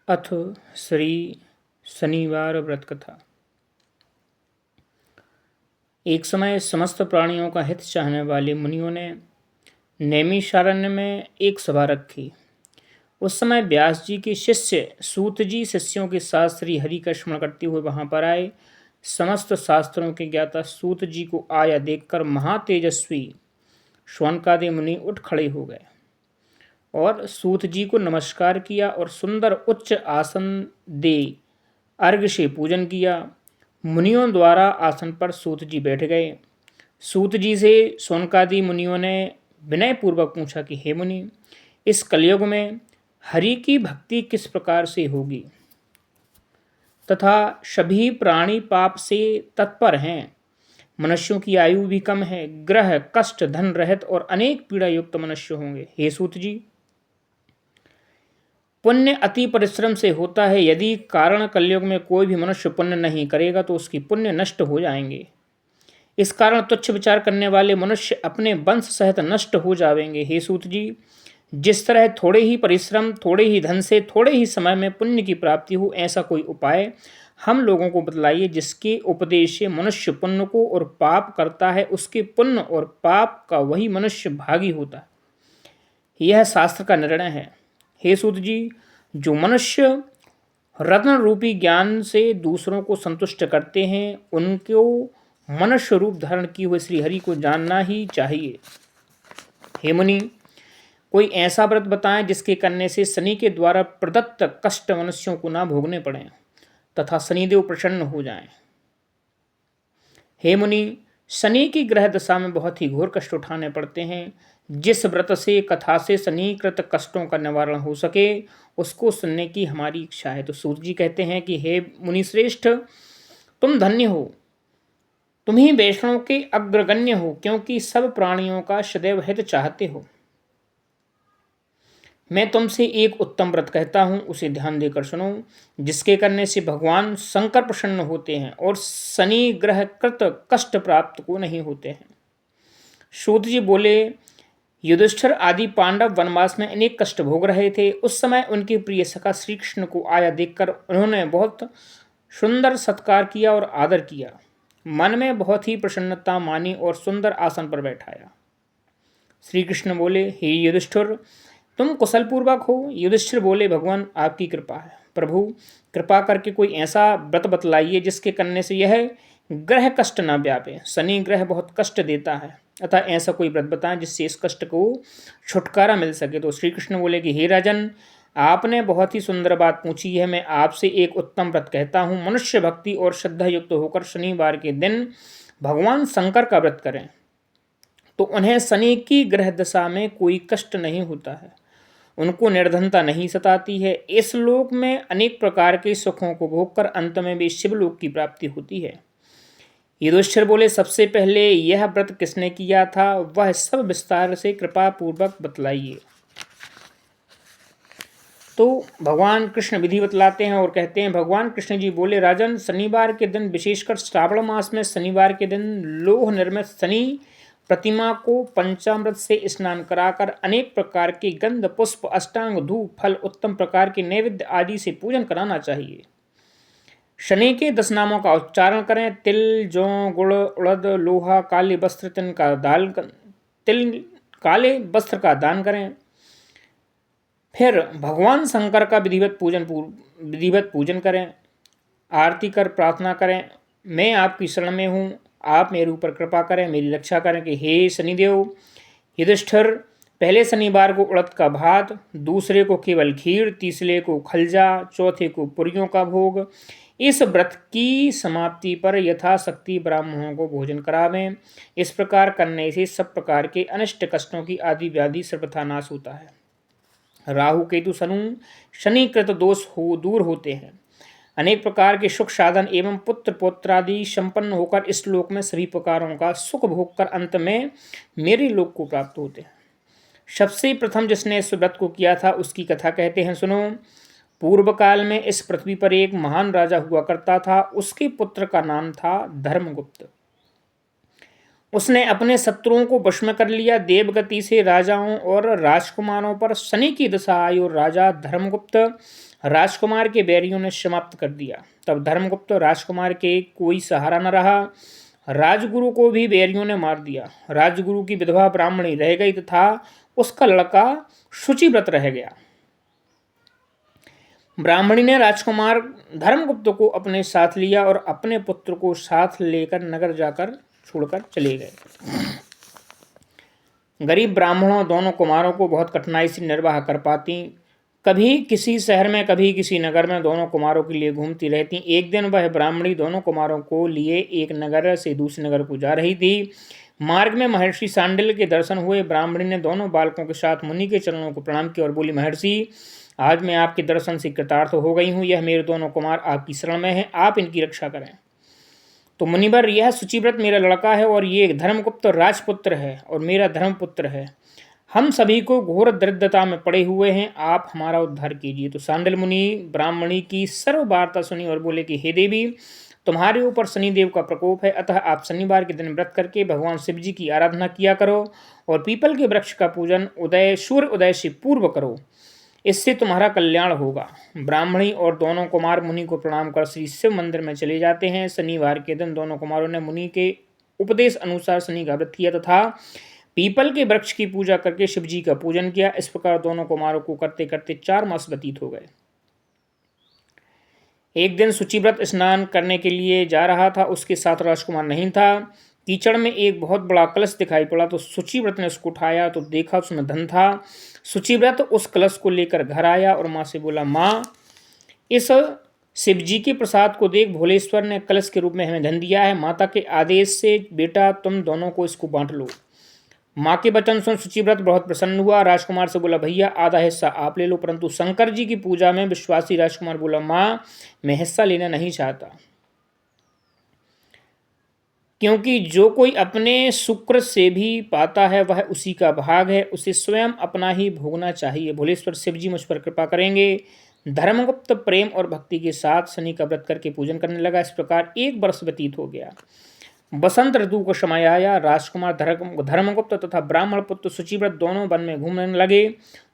अथ श्री शनिवार व्रत कथा। एक समय समस्त प्राणियों का हित चाहने वाले मुनियों ने नैमिषारण्य में एक सभा रखी। उस समय व्यास जी के शिष्य सूत जी शिष्यों के साथ श्री हरि का स्मरण करते हुए वहां पर आए। समस्त शास्त्रों के ज्ञाता सूत जी को आया देखकर महातेजस्वी शौनकादि मुनि उठ खड़े हो गए और सूत जी को नमस्कार किया और सुंदर उच्च आसन दे अर्घ्य से पूजन किया। मुनियों द्वारा आसन पर सूत जी बैठ गए। सूत जी से शौनकादि मुनियों ने विनय पूर्वक पूछा कि हे मुनि, इस कलयुग में हरि की भक्ति किस प्रकार से होगी तथा सभी प्राणी पाप से तत्पर हैं। मनुष्यों की आयु भी कम है, ग्रह कष्ट धन रहित और अनेक पीड़ा युक्त मनुष्य होंगे। हे सूत जी, पुण्य अति परिश्रम से होता है। यदि कारण कलयुग में कोई भी मनुष्य पुण्य नहीं करेगा तो उसकी पुण्य नष्ट हो जाएंगे। इस कारण तुच्छ विचार करने वाले मनुष्य अपने वंश सहित नष्ट हो जाएंगे। हे सूत जी, जिस तरह थोड़े ही परिश्रम, थोड़े ही धन से थोड़े ही समय में पुण्य की प्राप्ति हो, ऐसा कोई उपाय हम लोगों को बतलाइए जिसके उपदेश से मनुष्य पुण्य को और पाप करता है, उसके पुण्य और पाप का वही मनुष्य भागी होता है। यह शास्त्र का निर्णय है। हे सूत जी, जो मनुष्य रत्न रूपी ज्ञान से दूसरों को संतुष्ट करते हैं, उनको मनुष्य रूप धारण किए हुए श्री हरि को जानना ही चाहिए। हे मुनि, कोई ऐसा व्रत बताएं जिसके करने से शनि के द्वारा प्रदत्त कष्ट मनुष्यों को ना भोगने पड़े तथा शनिदेव प्रसन्न हो जाएं। हे मुनि, शनि की ग्रह दशा में बहुत ही घोर कष्ट उठाने पड़ते हैं। जिस व्रत से कथा से शनिकृत कष्टों का निवारण हो सके उसको सुनने की हमारी इच्छा है। तो सूत जी कहते हैं कि हे मुनिश्रेष्ठ, तुम धन्य हो, तुम ही वैष्णव के अग्रगण्य हो, क्योंकि सब प्राणियों का सदैव हित चाहते हो। मैं तुमसे एक उत्तम व्रत कहता हूं, उसे ध्यान देकर सुनो, जिसके करने से भगवान शंकर प्रसन्न होते हैं और शनि ग्रह कृत कष्ट प्राप्त को नहीं होते हैं। सूत जी बोले, युधिष्ठिर आदि पांडव वनवास में अनेक कष्ट भोग रहे थे। उस समय उनके प्रिय सखा श्री कृष्ण को आया देखकर उन्होंने बहुत सुंदर सत्कार किया और आदर किया। मन में बहुत ही प्रसन्नता मानी और सुंदर आसन पर बैठाया। श्री कृष्ण बोले, हे युधिष्ठिर, तुम कुशल पूर्वक हो? युधिष्ठिर बोले, भगवान आपकी कृपा है। प्रभु, कृपा करके कोई ऐसा व्रत बतलाइए जिसके करने से यह ग्रह कष्ट न व्यापे। शनि ग्रह बहुत कष्ट देता है, अतः ऐसा कोई व्रत बताएं जिससे इस कष्ट को छुटकारा मिल सके। तो श्री कृष्ण बोले कि हे राजन, आपने बहुत ही सुंदर बात पूछी है। मैं आपसे एक उत्तम व्रत कहता हूँ। मनुष्य भक्ति और श्रद्धा युक्त होकर शनिवार के दिन भगवान शंकर का व्रत करें तो उन्हें शनि की ग्रह दशा में कोई कष्ट नहीं होता है, उनको निर्धनता नहीं सताती है। इस लोक में अनेक प्रकार के सुखों को भोगकर अंत में भी शिवलोक की प्राप्ति होती है। युधिष्ठिर बोले, सबसे पहले यह व्रत किसने किया था, वह सब विस्तार से कृपा पूर्वक बतलाइए। तो भगवान कृष्ण विधि बतलाते हैं और कहते हैं, भगवान कृष्ण जी बोले, राजन, शनिवार के दिन, विशेषकर श्रावण मास में शनिवार के दिन लोह निर्मित शनि प्रतिमा को पंचामृत से स्नान कराकर अनेक प्रकार के गंध पुष्प अष्टांग धूप फल उत्तम प्रकार के नैवेद्य आदि से पूजन कराना चाहिए। शनि के 10 नामों का उच्चारण करें। तिल, जौ, गुड़, उड़द, लोहा, काले वस्त्र काले वस्त्र का दान करें। फिर भगवान शंकर का विधिवत पूजन करें, आरती कर प्रार्थना करें, मैं आपकी शरण में हूँ, आप मेरे ऊपर कृपा करें, मेरी रक्षा करें। कि हे शनिदेव, युधिष्ठिर, पहले शनिवार को उड़द का भात, दूसरे को केवल खीर, तीसरे को खलजा, चौथे को पुरियों का भोग। इस व्रत की समाप्ति पर यथाशक्ति ब्राह्मणों को भोजन करावें। इस प्रकार करने से सब प्रकार के अनिष्ट कष्टों की आदि व्याधि सर्वथा नाश होता है। राहु केतु शनिकृत दोष दूर होते हैं। अनेक प्रकार के सुख साधन एवं पुत्र पौत्रादि संपन्न होकर इस लोक में सभी प्रकारों का सुख भोग कर अंत में मेरे लोक को प्राप्त होते हैं। सबसे प्रथम जिसने इस व्रत को किया था उसकी कथा कहते हैं, सुनो। पूर्व काल में इस पृथ्वी पर एक महान राजा हुआ करता था। उसके पुत्र का नाम था धर्मगुप्त। उसने अपने शत्रुओं को वश में कर लिया। देवगति से राजाओं और राजकुमारों पर शनि की दशा आई और राजा धर्मगुप्त राजकुमार के बैरियों ने समाप्त कर दिया। तब धर्मगुप्त राजकुमार के कोई सहारा न रहा। राजगुरु को भी बैरियों ने मार दिया। राजगुरु की विधवा ब्राह्मणी रह गई तथा उसका लड़का शुचिव्रत रह गया। ब्राह्मणी ने राजकुमार धर्मगुप्त को अपने साथ लिया और अपने पुत्र को साथ लेकर नगर जाकर छोड़कर चले गए। गरीब ब्राह्मणों दोनों कुमारों को बहुत कठिनाई से निर्वाह कर पाती। कभी किसी शहर में कभी किसी नगर में दोनों कुमारों के लिए घूमती रहती। एक दिन वह ब्राह्मणी दोनों कुमारों को लिए एक नगर से दूसरे नगर को जा रही थी। मार्ग में महर्षि सांडिल्य के दर्शन हुए। ब्राह्मणी ने दोनों बालकों के साथ मुनि के चरणों को प्रणाम किया और बोली, महर्षि, आज मैं आपके दर्शन से कृतार्थ हो गई हूँ। यह मेरे दोनों कुमार आपकी शरण में हैं, आप इनकी रक्षा करें। तो मुनिवर, यह शुचिव्रत मेरा लड़का है और ये धर्मगुप्त राजपुत्र है और मेरा धर्मपुत्र है। हम सभी को घोर दरिद्रता में पड़े हुए हैं, आप हमारा उद्धार कीजिए। तो सांडिल्य मुनि ब्राह्मणी की सर्व वार्ता सुनी और बोले कि हे देवी, तुम्हारे ऊपर शनिदेव का प्रकोप है, अतः आप शनिवार के दिन व्रत करके भगवान शिव जी की आराधना किया करो और पीपल के वृक्ष का पूजन सूर्य उदय से पूर्व करो, इससे तुम्हारा कल्याण होगा। ब्राह्मणी और दोनों कुमार मुनि को प्रणाम कर श्री शिव मंदिर में चले जाते हैं। शनिवार के दिन दोनों कुमारों ने मुनि के उपदेश अनुसार शनि का व्रत किया तथा पीपल के वृक्ष की पूजा करके शिव जी का पूजन किया। इस प्रकार दोनों कुमारों को करते करते 4 मास व्यतीत हो गए। एक दिन शुचिव्रत स्नान करने के लिए जा रहा था, उसके साथ राजकुमार नहीं था। कीचड़ में एक बहुत बड़ा कलश दिखाई पड़ा तो शुचिव्रत ने उसको उठाया तो देखा उसमें धन था। शुचिव्रत उस कलश को लेकर घर आया और माँ से बोला, माँ, इस शिव जी के प्रसाद को देख, भोलेश्वर ने कलश के रूप में हमें धन दिया है। माता के आदेश से बेटा तुम दोनों को इसको बांट लो। माँ के वचन सुन शुचिव्रत बहुत प्रसन्न हुआ। राजकुमार से बोला, भैया आधा हिस्सा आप ले लो। परंतु शंकर जी की पूजा में विश्वासी राजकुमार बोला, माँ, मैं हिस्सा लेना नहीं चाहता, क्योंकि जो कोई अपने शुक्र से भी पाता है वह उसी का भाग है, उसे स्वयं अपना ही भोगना चाहिए। भोलेश्वर शिव जी मुझ पर कृपा करेंगे। धर्मगुप्त प्रेम और भक्ति के साथ शनि का व्रत करके पूजन करने लगा। इस प्रकार 1 वर्ष व्यतीत हो गया। बसंत ऋतु का समय आया। राजकुमार धर्मगुप्त तथा ब्राह्मण पुत्र शुचिव्रत दोनों वन में घूमने लगे।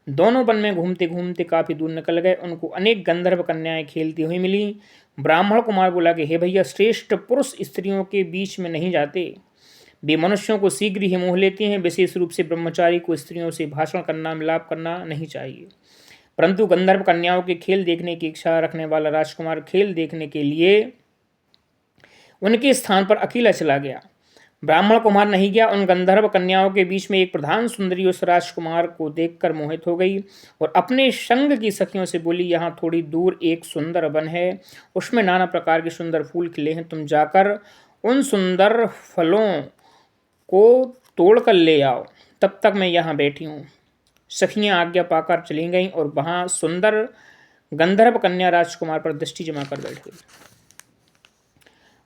दोनों वन में घूमते घूमते काफी दूर निकल गए। उनको अनेक गंधर्व कन्याएं खेलती हुई मिली। ब्राह्मण कुमार बोला कि हे भैया, श्रेष्ठ पुरुष स्त्रियों के बीच में नहीं जाते, वे मनुष्यों को शीघ्र ही मोह लेते हैं। विशेष रूप से ब्रह्मचारी को स्त्रियों से भाषण करना, मिलाप करना नहीं चाहिए। परंतु गंधर्व कन्याओं के खेल देखने की इच्छा रखने वाला राजकुमार खेल देखने के लिए उनके स्थान पर अकेला चला गया। ब्राह्मण कुमार नहीं गया। उन गंधर्व कन्याओं के बीच में एक प्रधान सुंदरी उस राजकुमार को देखकर मोहित हो गई और अपने संग की सखियों से बोली, यहाँ थोड़ी दूर एक सुंदर वन है, उसमें नाना प्रकार के सुंदर फूल खिले हैं, तुम जाकर उन सुंदर फलों को तोड़ कर ले आओ, तब तक मैं यहाँ बैठी हूँ। सखियाँ आज्ञा पाकर चली गईं और वहाँ सुंदर गंधर्व कन्या राजकुमार पर दृष्टि जमा कर बैठ गई।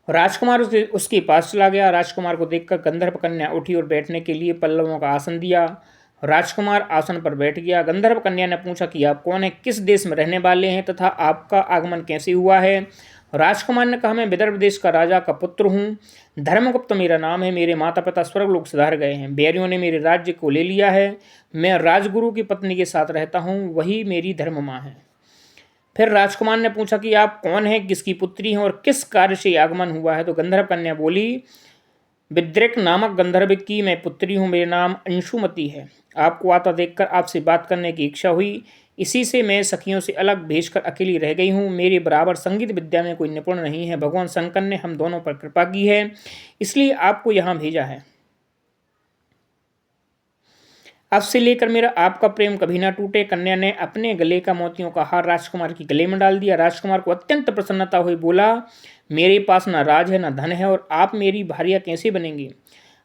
राजकुमार उसके पास चला गया। राजकुमार को देखकर गंधर्व कन्या उठी और बैठने के लिए पल्लवों का आसन दिया। राजकुमार आसन पर बैठ गया। गंधर्व कन्या ने पूछा कि आप कौन हैं, किस देश में रहने वाले हैं तथा आपका आगमन कैसे हुआ है। राजकुमार ने कहा, मैं विदर्भ देश का राजा का पुत्र हूँ, धर्मगुप्त मेरा नाम है। मेरे माता पिता स्वर्गलोक सुधार गए हैं, बैरियों ने मेरे राज्य को ले लिया है। मैं राजगुरु की पत्नी के साथ रहता हूँ, वही मेरी धर्म माँ है। फिर राजकुमार ने पूछा कि आप कौन हैं, किसकी पुत्री हैं और किस कार्य से आगमन हुआ है। तो गंधर्व कन्या बोली, विद्रेक नामक गंधर्व की मैं पुत्री हूँ, मेरा नाम अंशुमति है। आपको आता देखकर आपसे बात करने की इच्छा हुई, इसी से मैं सखियों से अलग भेजकर अकेली रह गई हूँ। मेरे बराबर संगीत विद्या में कोई निपुण नहीं है। भगवान शंकर ने हम दोनों पर कृपा की है, इसलिए आपको यहाँ भेजा है। अब से लेकर मेरा आपका प्रेम कभी ना टूटे। कन्या ने अपने गले का मोतियों का हार राजकुमार के गले में डाल दिया। राजकुमार को अत्यंत प्रसन्नता हुई, बोला, मेरे पास ना राज है ना धन है और आप मेरी भार्या कैसे बनेंगी।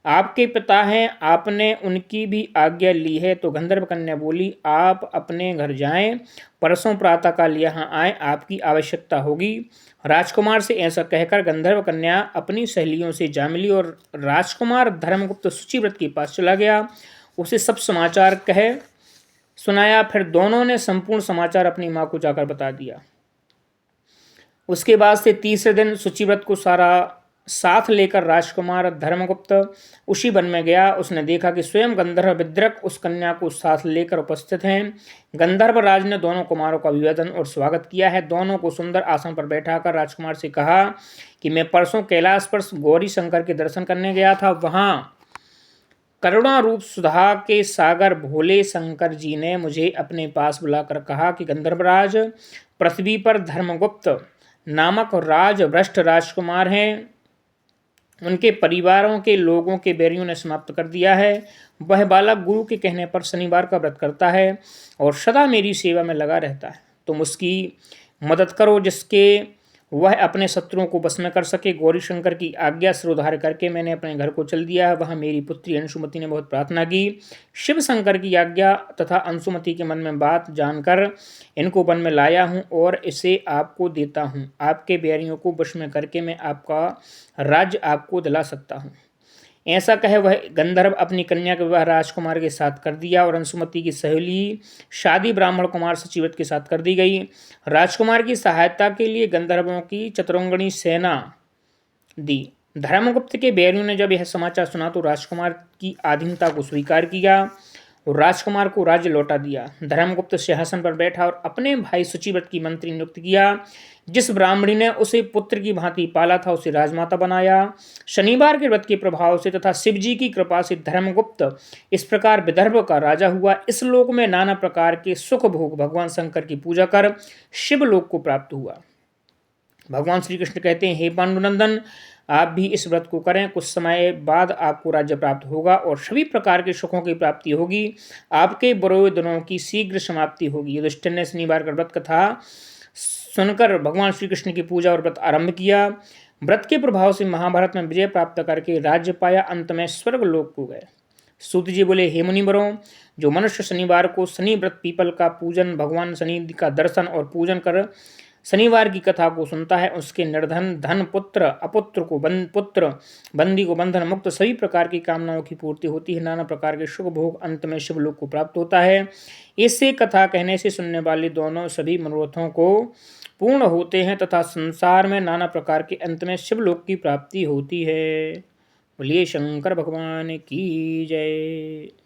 आपके पिता हैं, आपने उनकी भी आज्ञा ली है। तो गंधर्व कन्या बोली, आप अपने घर जाएं, परसों प्रातःकाल यहाँ आए, आपकी आवश्यकता होगी। राजकुमार से ऐसा कहकर गंधर्व कन्या अपनी सहेलियों से जा मिली और राजकुमार धर्मगुप्त शुचिव्रत के पास चला गया। उसे सब समाचार कह सुनाया। फिर दोनों ने संपूर्ण समाचार अपनी माँ को जाकर बता दिया। उसके बाद से तीसरे दिन शुचिव्रत को सारा साथ लेकर राजकुमार धर्मगुप्त उसी वन में गया। उसने देखा कि स्वयं गंधर्व विद्रक उस कन्या को साथ लेकर उपस्थित हैं। गंधर्व राज ने दोनों कुमारों का अभिवादन और स्वागत किया है। दोनों को सुंदर आसन पर बैठाकर राजकुमार से कहा कि मैं परसों कैलाश पर गौरी शंकर के दर्शन करने गया था। वहां करुणा रूप सुधा के सागर भोले शंकर जी ने मुझे अपने पास बुलाकर कहा कि गंधर्वराज पृथ्वी पर धर्मगुप्त नामक राजभ्रष्ट राजकुमार हैं। उनके परिवारों के लोगों के बैरियों ने समाप्त कर दिया है। वह बालक गुरु के कहने पर शनिवार का व्रत करता है और सदा मेरी सेवा में लगा रहता है। तुम उसकी मदद करो जिसके वह अपने शत्रुओं को बस में कर सके। गौरी शंकर की आज्ञा सिरोधार्य करके मैंने अपने घर को चल दिया है। वहाँ मेरी पुत्री अंशुमति ने बहुत प्रार्थना की। शिव शंकर की आज्ञा तथा अंशुमति के मन में बात जानकर इनको वन में लाया हूँ और इसे आपको देता हूँ। आपके बैरियों को वश में करके मैं आपका राज्य आपको दिला सकता हूँ। ऐसा कहे वह गंधर्व अपनी कन्या का विवाह राजकुमार के साथ कर दिया और अंशुमति की सहेली शादी ब्राह्मण कुमार सचिवत के साथ कर दी गई। राजकुमार की सहायता के लिए गंधर्वों की चतुरंगणी सेना दी। धर्मगुप्त के बैरियों ने जब यह समाचार सुना तो राजकुमार की आधीनता को स्वीकार किया और राजकुमार को राज्य लौटा दिया। धर्मगुप्त सिंहासन पर बैठा और अपने भाई सुचिव्रत की मंत्री नियुक्त किया। जिस ब्राह्मणी ने उसे पुत्र की भांति पाला था उसे राजमाता बनाया। शनिवार के व्रत के प्रभाव से तथा शिव जी की कृपा से धर्मगुप्त इस प्रकार विदर्भ का राजा हुआ। इस लोक में नाना प्रकार के सुख भोग भगवान शंकर की पूजा कर शिवलोक को प्राप्त हुआ। भगवान श्री कृष्ण कहते हैं, हे पांडुनंदन, आप भी इस व्रत को करें। कुछ समय बाद आपको राज्य प्राप्त होगा और सभी प्रकार के सुखों की प्राप्ति होगी। आपके बुरे दिनों की शीघ्र समाप्ति होगी। युधिष्ठिर ने शनिवार का व्रत कथा सुनकर भगवान श्री कृष्ण की पूजा और व्रत आरंभ किया। व्रत के प्रभाव से महाभारत में विजय प्राप्त करके राज्य पाया। अंत में स्वर्ग लोक को गए। सूत जी बोले, हे मुनिवरों, जो मनुष्य शनिवार को शनि व्रत पीपल का पूजन, भगवान शनि का दर्शन और पूजन कर शनिवार की कथा को सुनता है, उसके निर्धन, धन, पुत्र, अपुत्र को पुत्र, बंदी को बंधन मुक्त, सभी प्रकार की कामनाओं की पूर्ति होती है। नाना प्रकार के सुख भोग अंत में शिवलोक को प्राप्त होता है। इससे कथा कहने से सुनने वाले दोनों सभी मनोरथों को पूर्ण होते हैं तथा संसार में नाना प्रकार के अंत में शिवलोक की प्राप्ति होती है। बोलिए शंकर भगवान की जय।